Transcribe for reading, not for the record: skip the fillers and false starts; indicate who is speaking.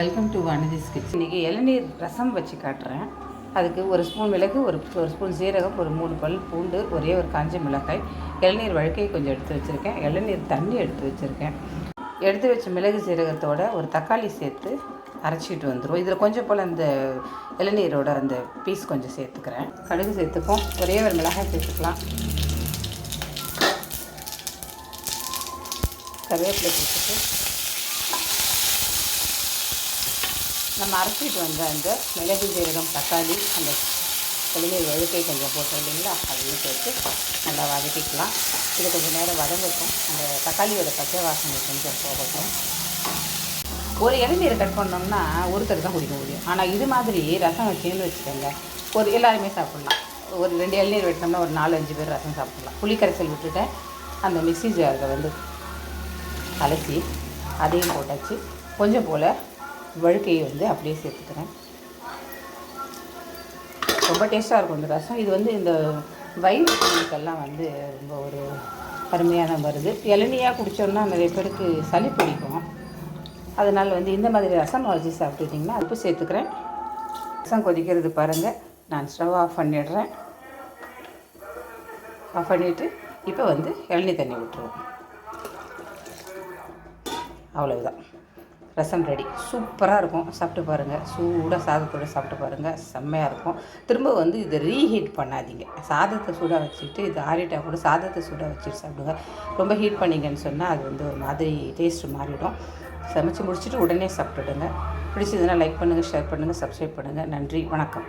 Speaker 1: Welcome to Vanathi's kitchen. இன்றைக்கி இளநீர் ரசம் வச்சு காட்டுறேன். அதுக்கு ஒரு ஸ்பூன் மிளகு, ஒரு ஸ்பூன் சீரகம், ஒரு 3 பல் பூண்டு, ஒரே ஒரு காஞ்ச மிளகாய், இளநீர் வழுக்கை கொஞ்சம் எடுத்து வச்சுருக்கேன், இளநீர் தண்ணி எடுத்து வச்சுருக்கேன். எடுத்து வச்ச மிளகு சீரகத்தோட ஒரு தக்காளி சேர்த்து அரைச்சிட்டு வந்துடும். இதில் கொஞ்சம் போல் அந்த இளநீரோட அந்த பீஸ் கொஞ்சம் சேர்த்துக்கிறேன். கடுகு சேர்த்துப்போம், ஒரே ஒரு மிளகாய் சேர்த்துக்கலாம், கருவேப்பிலை சேர்த்துட்டு நம்ம அரைச்சிட்டு வந்த அந்த மிளகு சீரகம் தக்காளி அந்த இளநீர் வழுக்கை கொஞ்சம் போட்டோம் இல்லைங்களா, அதையும் சேர்த்து நல்லா வதக்கிக்கலாம். இது கொஞ்சம் நேரம் வதங்கட்டும், அந்த தக்காளியோட பச்சை வாசனை கொஞ்சம் போகட்டும். ஒரு இளநீரை கட் பண்ணோம்னா ஒருத்தர் தான் குடிக்க முடியும். ஆனால் இது மாதிரி ரசம் வச்சுன்னு வச்சுக்கோங்க, எல்லாருமே சாப்பிட்லாம். ஒரு 2 இளநீர் வெட்டினோம்னா ஒரு 4-5 பேர் ரசம் சாப்பிட்லாம். புளி கரைசல் விட்டுட்டேன், அந்த மிக்ஸி ஜாரில் அலசி அதையும் போட்டாச்சு. கொஞ்சம் போல் வழுக்கையை அப்படியே சேர்த்துக்கிறேன். ரொம்ப டேஸ்ட்டாக இருக்கும் இந்த ரசம். இது இந்த வயிறுக்கெல்லாம் ரொம்ப ஒரு அருமையான வருது. இளநியாக குடித்தோம்னா நிறைய பேருக்கு சளி பிடிக்கும். அதனால் இந்த மாதிரி ரசம் வச்சு சாப்பிட்டுட்டிங்கன்னா உப்பு சேர்த்துக்கிறேன். ரசம் கொதிக்கிறது பாருங்கள். நான் ஸ்டவ் ஆஃப் பண்ணிடுறேன். ஆஃப் பண்ணிவிட்டு இப்போ இளநீ தண்ணி விட்டுருவோம். அவ்வளவுதான், ரசம் ரெடி. சூப்பராக இருக்கும், சாப்பிட்டு பாருங்கள். சூடாக சாதத்தோடு சாப்பிட்டு பாருங்கள், செம்மையாக இருக்கும். திரும்ப இதை ரீஹீட் பண்ணாதீங்க. சாதத்தை சூடாக வச்சுட்டு இது ஆறிட்டால் கூட சாதத்தை சூடாக வச்சுட்டு சாப்பிடுங்க. ரொம்ப ஹீட் பண்ணிங்கன்னு சொன்னால் அது ஒரு மாதிரி டேஸ்ட்டு மாறிடும். சமைச்சு முடிச்சுட்டு உடனே சாப்பிட்டுடுங்க. பிடிச்சதுன்னா லைக் பண்ணுங்கள், ஷேர் பண்ணுங்கள், சப்ஸ்கிரைப் பண்ணுங்கள். நன்றி, வணக்கம்.